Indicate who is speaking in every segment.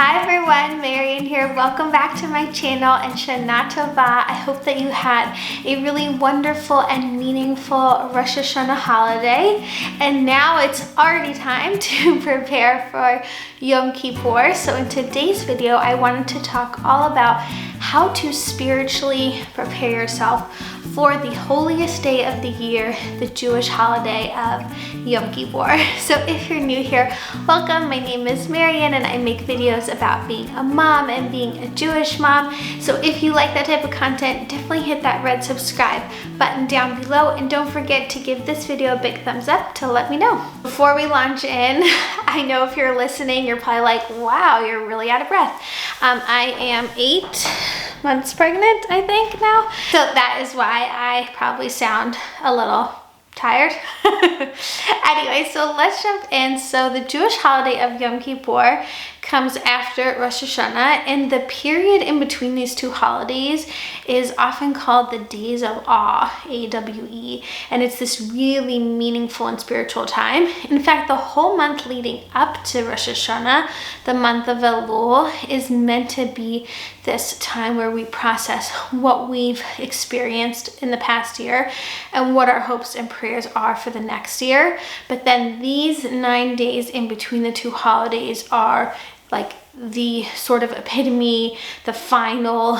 Speaker 1: Hi everyone, Marian here. Welcome back to my channel and Shana Tova. I hope that you had a really wonderful and meaningful Rosh Hashanah holiday. And now it's already time to prepare for Yom Kippur. So in today's video, I wanted to talk all about how to spiritually prepare yourself for the holiest day of the year, the Jewish holiday of Yom Kippur. So if you're new here, welcome. My name is Marian and I make videos about being a mom and being a Jewish mom. So if you like that type of content, definitely hit that red subscribe button down below and don't forget to give this video a big thumbs up to let me know. Before we launch in, I know if you're listening, you're probably like, wow, you're really out of breath. I am 8 months pregnant, I think now. So that is why I probably sound a little tired. Anyway, so let's jump in. So the Jewish holiday of Yom Kippur comes after Rosh Hashanah, and the period in between these two holidays is often called the Days of Awe, A-W-E, and it's this really meaningful and spiritual time. In fact, the whole month leading up to Rosh Hashanah, the month of Elul, is meant to be this time where we process what we've experienced in the past year and what our hopes and prayers are for the next year. But then these 9 days in between the two holidays are like the sort of epitome, the final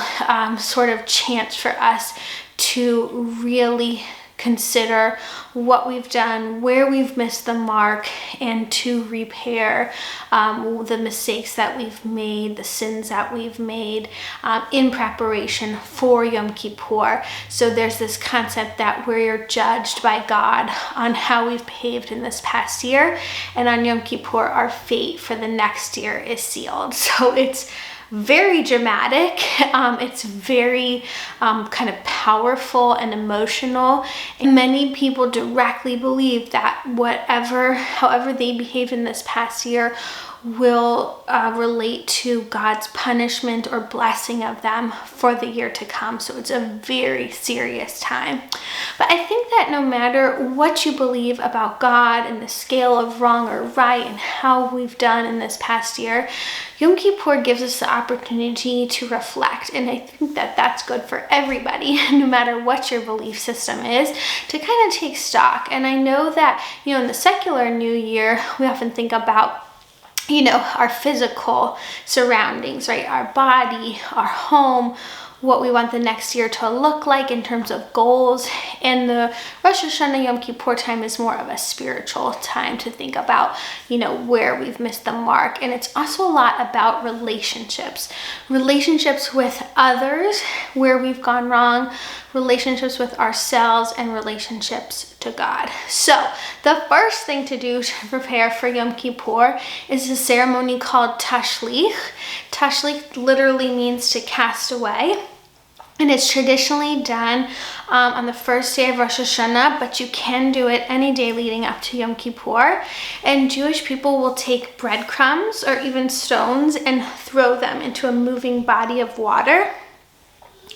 Speaker 1: sort of chance for us to really consider what we've done, where we've missed the mark, and to repair the mistakes that we've made, the sins that we've made in preparation for Yom Kippur. So there's this concept that we're judged by God on how we've behaved in this past year, and on Yom Kippur our fate for the next year is sealed. So it's very dramatic. It's very kind of powerful and emotional. And many people directly believe that however they behaved in this past year will relate to God's punishment or blessing of them for the year to come. So it's a very serious time. But I think that no matter what you believe about God and the scale of wrong or right and how we've done in this past year, Yom Kippur gives us the opportunity to reflect. And I think that that's good for everybody, no matter what your belief system is, to kind of take stock. And I know that, in the secular New Year, we often think about our physical surroundings, right? Our body, our home, what we want the next year to look like in terms of goals. And the Rosh Hashanah Yom Kippur time is more of a spiritual time to think about, where we've missed the mark. And it's also a lot about relationships with others, where we've gone wrong, relationships with ourselves, and relationships to God. So the first thing to do to prepare for Yom Kippur is a ceremony called Tashlich. Tashlich literally means to cast away. And it's traditionally done on the first day of Rosh Hashanah, but you can do it any day leading up to Yom Kippur. And Jewish people will take breadcrumbs or even stones and throw them into a moving body of water.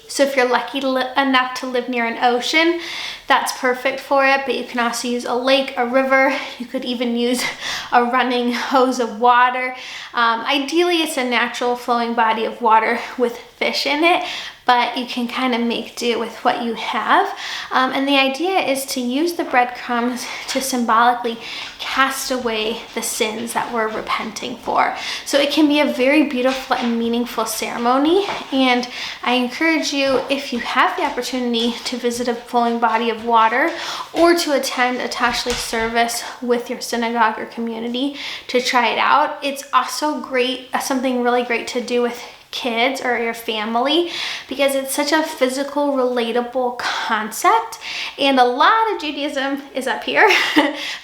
Speaker 1: So if you're lucky enough to live near an ocean, that's perfect for it, but you can also use a lake, a river. You could even use a running hose of water. Ideally, it's a natural flowing body of water with fish in it, but you can kind of make do with what you have. And the idea is to use the breadcrumbs to symbolically cast away the sins that we're repenting for. So it can be a very beautiful and meaningful ceremony. And I encourage you, if you have the opportunity, to visit a flowing body of water or to attend a Tashlich service with your synagogue or community to try it out. It's also great, something really great to do with kids or your family, because it's such a physical, relatable concept. And a lot of Judaism is up here,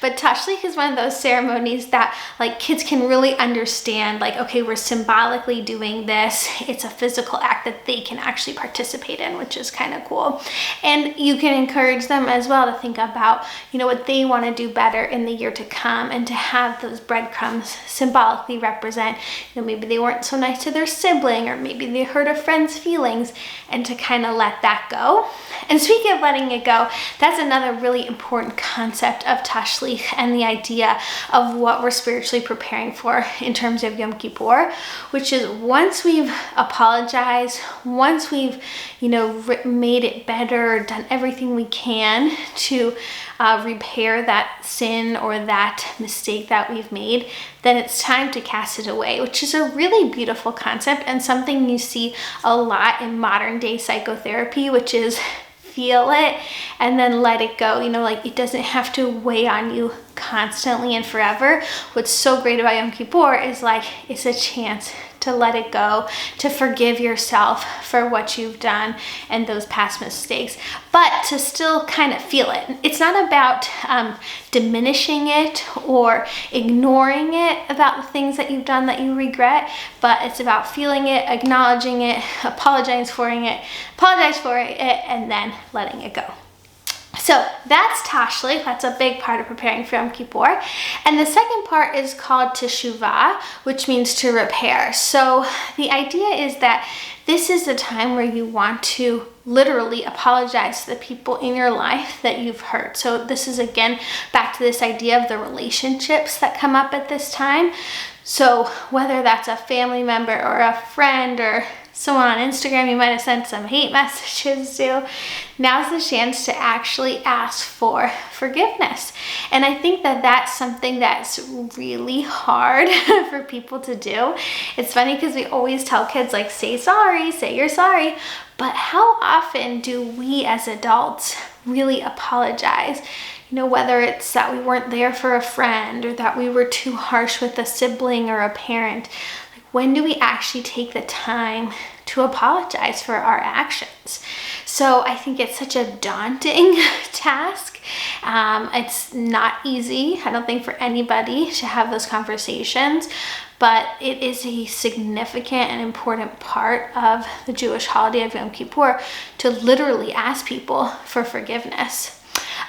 Speaker 1: but Tashlich is one of those ceremonies that kids can really understand, okay, we're symbolically doing this. It's a physical act that they can actually participate in, which is kind of cool. And you can encourage them as well to think about, what they want to do better in the year to come, and to have those breadcrumbs symbolically represent, maybe they weren't so nice to their siblings, feeling, or maybe they hurt a friend's feelings, and to kind of let that go. And speaking of letting it go, that's another really important concept of Tashlich and the idea of what we're spiritually preparing for in terms of Yom Kippur, which is once we've apologized, once we've, made it better, done everything we can to repair that sin or that mistake that we've made, then it's time to cast it away, which is a really beautiful concept and something you see a lot in modern day psychotherapy, which is feel it and then let it go. It doesn't have to weigh on you constantly and forever. What's so great about Yom Kippur is it's a chance to let it go, to forgive yourself for what you've done and those past mistakes, but to still kind of feel it. It's not about diminishing it or ignoring it about the things that you've done that you regret, but it's about feeling it, acknowledging it, apologize for it, and then letting it go. So that's Tashlich. That's a big part of preparing for Yom Kippur. And the second part is called Teshuvah, which means to repair. So the idea is that this is the time where you want to literally apologize to the people in your life that you've hurt. So this is, again, back to this idea of the relationships that come up at this time. So whether that's a family member or a friend or someone on Instagram you might have sent some hate messages to, now's the chance to actually ask for forgiveness. And I think that that's something that's really hard for people to do. It's funny because we always tell kids, say sorry, say you're sorry. But how often do we as adults really apologize? Whether it's that we weren't there for a friend or that we were too harsh with a sibling or a parent. When do we actually take the time to apologize for our actions? So I think it's such a daunting task. It's not easy, I don't think, for anybody to have those conversations, but it is a significant and important part of the Jewish holiday of Yom Kippur to literally ask people for forgiveness.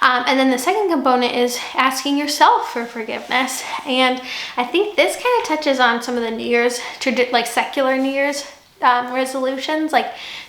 Speaker 1: And then the second component is asking yourself for forgiveness. And I think this kind of touches on some of the New Year's, secular New Year's resolutions.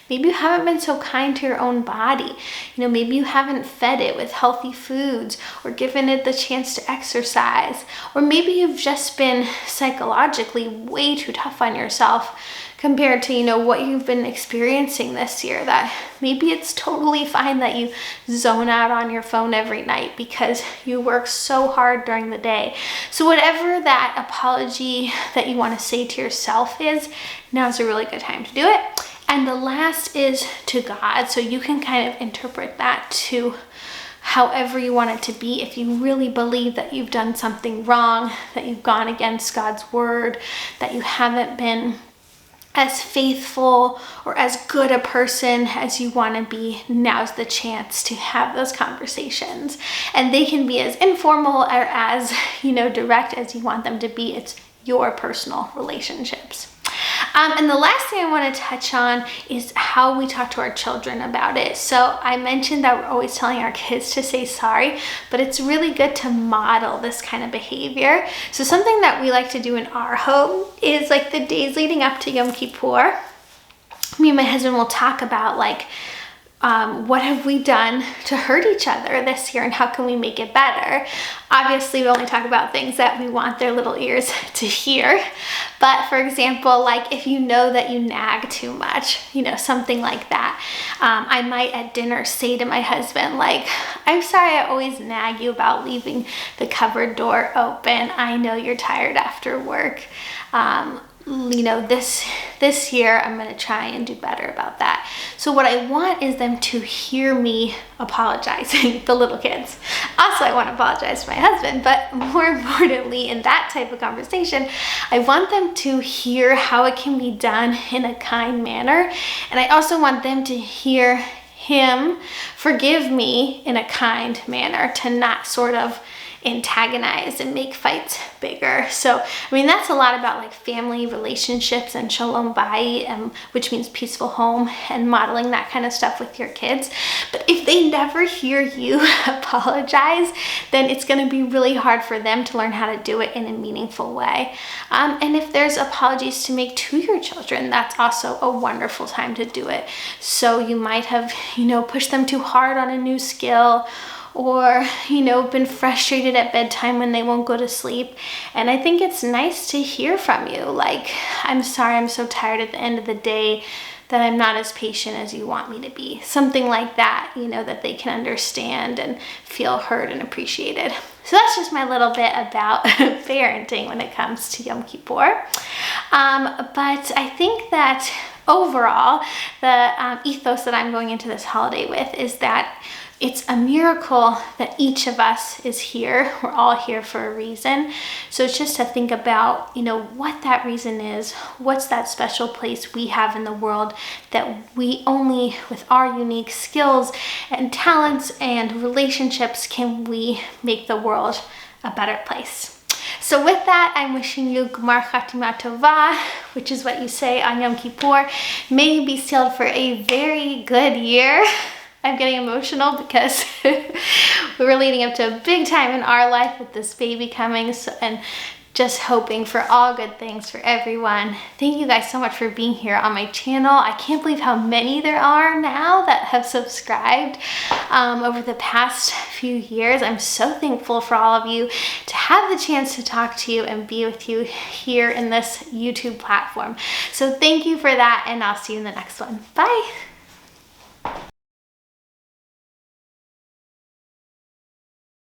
Speaker 1: Maybe you haven't been so kind to your own body. Maybe you haven't fed it with healthy foods or given it the chance to exercise. Or maybe you've just been psychologically way too tough on yourself compared to, what you've been experiencing this year, that maybe it's totally fine that you zone out on your phone every night because you work so hard during the day. So whatever that apology that you want to say to yourself is, now's a really good time to do it. And the last is to God. So you can kind of interpret that to however you want it to be. If you really believe that you've done something wrong, that you've gone against God's word, that you haven't been as faithful or as good a person as you want to be, now's the chance to have those conversations. And they can be as informal or as, direct as you want them to be. It's your personal relationships. And the last thing I want to touch on is how we talk to our children about it. So I mentioned that we're always telling our kids to say sorry, but it's really good to model this kind of behavior. So something that we like to do in our home is the days leading up to Yom Kippur, me and my husband will talk about what have we done to hurt each other this year and how can we make it better? Obviously, we only talk about things that we want their little ears to hear. But for example, if you know that you nag too much, something like that. I might at dinner say to my husband, I'm sorry I always nag you about leaving the cupboard door open. I know you're tired after work. This year I'm going to try and do better about that. So what I want is them to hear me apologizing, the little kids. Also, I want to apologize to my husband, but more importantly, in that type of conversation, I want them to hear how it can be done in a kind manner. And I also want them to hear him forgive me in a kind manner, to not sort of antagonize and make fights bigger. So, I mean, that's a lot about like family relationships and shalom bayit, which means peaceful home, and modeling that kind of stuff with your kids. But if they never hear you apologize, then it's going to be really hard for them to learn how to do it in a meaningful way. And if there's apologies to make to your children, that's also a wonderful time to do it. So you might have, pushed them too hard on a new skill, or, been frustrated at bedtime when they won't go to sleep. And I think it's nice to hear from you, like, I'm sorry, I'm so tired at the end of the day that I'm not as patient as you want me to be. Something like that, that they can understand and feel heard and appreciated. So that's just my little bit about parenting when it comes to Yom Kippur. But I think that overall, the ethos that I'm going into this holiday with is that it's a miracle that each of us is here. We're all here for a reason. So it's just to think about, what that reason is. What's that special place we have in the world that we only with our unique skills and talents and relationships can we make the world a better place. So with that, I'm wishing you Gmar Chatima Tova, which is what you say on Yom Kippur. May you be sealed for a very good year. I'm getting emotional because we were leading up to a big time in our life with this baby coming, and just hoping for all good things for everyone. Thank you guys so much for being here on my channel. I can't believe how many there are now that have subscribed over the past few years. I'm so thankful for all of you to have the chance to talk to you and be with you here in this YouTube platform. So thank you for that, and I'll see you in the next one. Bye.